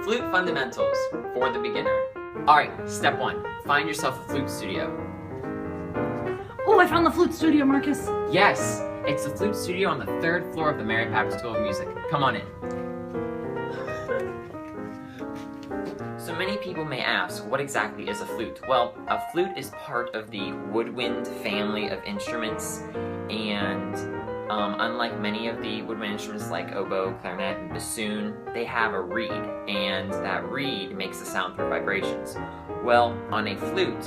Flute fundamentals for the beginner. Alright, step 1. Find yourself a flute studio. Oh, I found the flute studio, Marcus. Yes, it's the flute studio on the 3rd floor of the Mary Pappas School of Music. Come on in. So many people may ask, what exactly is a flute? Well, a flute is part of the woodwind family of instruments, and unlike many of the woodwind instruments like oboe, clarinet, and bassoon, they have a reed, and that reed makes the sound through vibrations. Well, on a flute,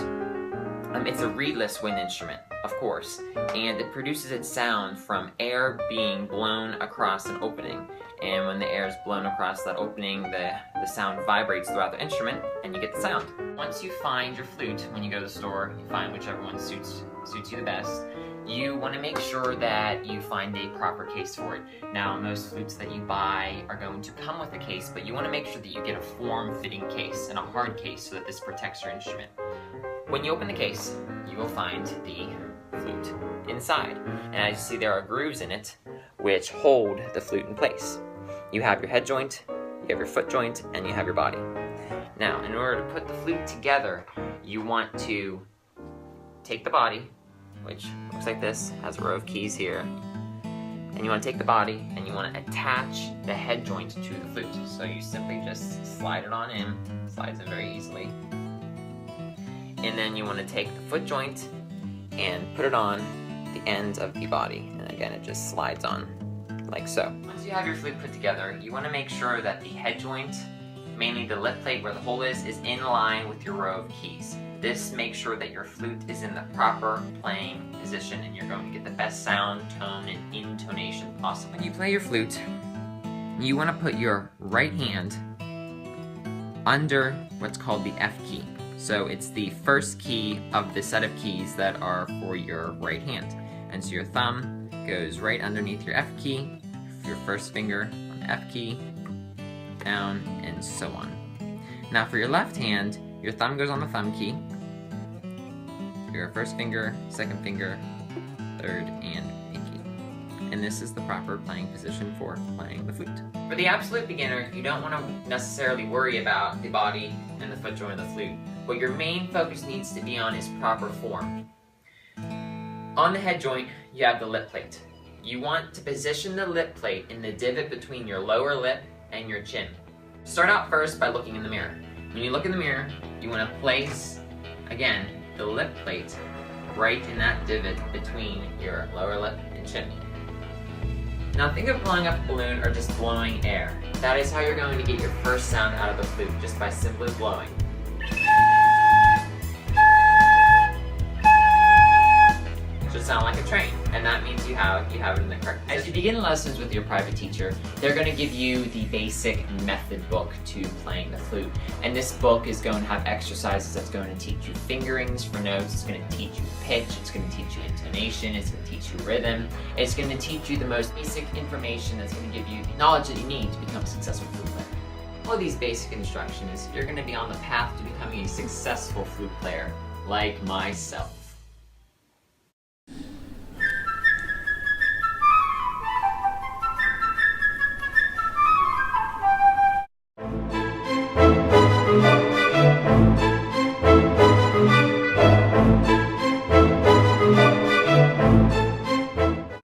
it's a reedless wind instrument, of course, and it produces its sound from air being blown across an opening. And when the air is blown across that opening, the sound vibrates throughout the instrument, and you get the sound. Once you find your flute, when you go to the store, you find whichever one suits you the best, you want to make sure that you find a proper case for it. Now, most flutes that you buy are going to come with a case, but you want to make sure that you get a form-fitting case and a hard case so that this protects your instrument. When you open the case, you will find the flute inside. And as you see, there are grooves in it which hold the flute in place. You have your head joint, you have your foot joint, and you have your body. Now, in order to put the flute together, you want to take the body, which looks like this, has a row of keys here, and you want to take the body and you want to attach the head joint to the flute. So you simply just slide it on in, slides in very easily. And then you want to take the foot joint and put it on the end of the body. And again, it just slides on like so. Once you have your flute put together, you want to make sure that the head joint, mainly the lip plate where the hole is in line with your row of keys. This makes sure that your flute is in the proper playing position and you're going to get the best sound, tone, and intonation possible. When you play your flute, you want to put your right hand under what's called the F key. So it's the first key of the set of keys that are for your right hand. And so your thumb goes right underneath your F key, your first finger on the F key, down, and so on. Now for your left hand, your thumb goes on the thumb key, your first finger, second finger, third, and pinky. And this is the proper playing position for playing the flute. For the absolute beginner, you don't want to necessarily worry about the body and the foot joint of the flute. What your main focus needs to be on is proper form. On the head joint, you have the lip plate. You want to position the lip plate in the divot between your lower lip and your chin. Start out first by looking in the mirror. When you look in the mirror, you want to place, again, the lip plate right in that divot between your lower lip and chin. Now think of blowing up a balloon or just blowing air. That is how you're going to get your first sound out of the flute, just by simply blowing. It should sound like a train, and that means you have it in the correct position. As you begin lessons with your private teacher, they're going to give you the basic method book to playing the flute. And this book is going to have exercises that's going to teach you fingerings for notes, it's going to teach you pitch, it's going to teach you intonation, it's going to teach you rhythm, it's going to teach you the most basic information that's going to give you the knowledge that you need to become a successful flute player. All of these basic instructions, you're going to be on the path to becoming a successful flute player, like myself.